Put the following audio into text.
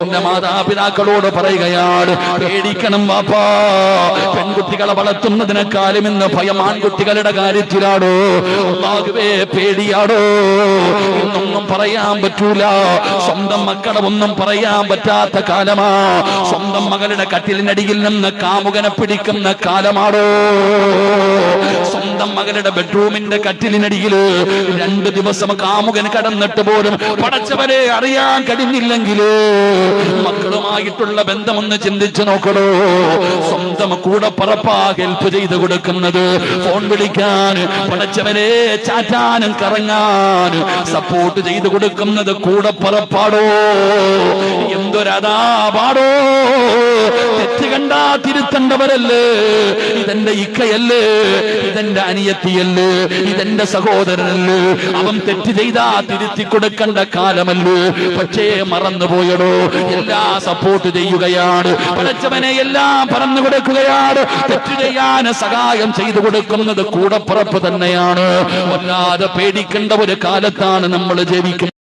എന്റെ മാതാപിതാക്കളോട് പറയുകയാണ്, പേടിക്കണം വാപ്പാ. പെൺകുട്ടികളെ വളർത്തുന്നതിനേക്കാളും ഇന്ന് ഭയം ആൺകുട്ടികളുടെ കാര്യത്തിലാണോ? അല്ലാഹുവേ പേടിയാടോ. ഇന്നൊന്നും പറയാൻ പറ്റൂല. സ്വന്തം മക്കളെ ഒന്നും പറയാൻ പറ്റാത്ത കാലമാ. സ്വന്തം മകളുടെ കട്ടിലിനടിയിൽ നിന്ന് കാമുകനെ പിടിക്കുന്ന കാലമാണോ? സ്വന്തം മകളുടെ ബെഡ്റൂമിന്റെ കട്ടിലിനടിയിൽ 2 ദിവസം കാമുകൻ കടന്നിട്ട് പോലും പടച്ചവരെ അറിയാൻ കഴിഞ്ഞില്ലെങ്കിൽ മക്കളുമായിട്ടുള്ള ബന്ധമൊന്ന് ചിന്തിച്ചു നോക്കണോ? സ്വന്തം കൂടെ പറപ്പാ ഹെൽപ്പ് ചെയ്ത് കൊടുക്കുന്നത്, ഫോൺ വിളിക്കാൻ, പടച്ചവരെ ചാറ്റാനും കറങ്ങാൻ സപ്പോർട്ട് ചെയ്ത് കൊടുക്കുന്നത് കൂടെ പറപ്പാടോ? എന്തൊരതാപാടോ. തെറ്റ് കണ്ടാ തിരുത്തേണ്ടവരല്ലേ? ഇതെന്റെ ഇക്കയല്ലേ, ഇതെന്റെ അനിയത്തിയല്ലേ, ഇതെന്റെ സഹോദരനല്ലേ? അവൻ തെറ്റ് ചെയ്താ തിരുത്തി കൊടുക്കേണ്ട കാലമല്ലേ? പക്ഷേ മറന്നുപോയടോ. എല്ലാം സപ്പോർട്ട് ചെയ്യുകയാണ്, പടച്ചവനെ എല്ലാം പറഞ്ഞു കൊടുക്കുകയാണ്. തെറ്റ് ചെയ്യാൻ സഹായം ചെയ്തു കൊടുക്കുന്നത് കൂടപ്പുറപ്പ് തന്നെയാണ്. വല്ലാതെ പേടിക്കേണ്ട ഒരു കാലത്താണ് നമ്മൾ ജീവിക്കുന്നത്.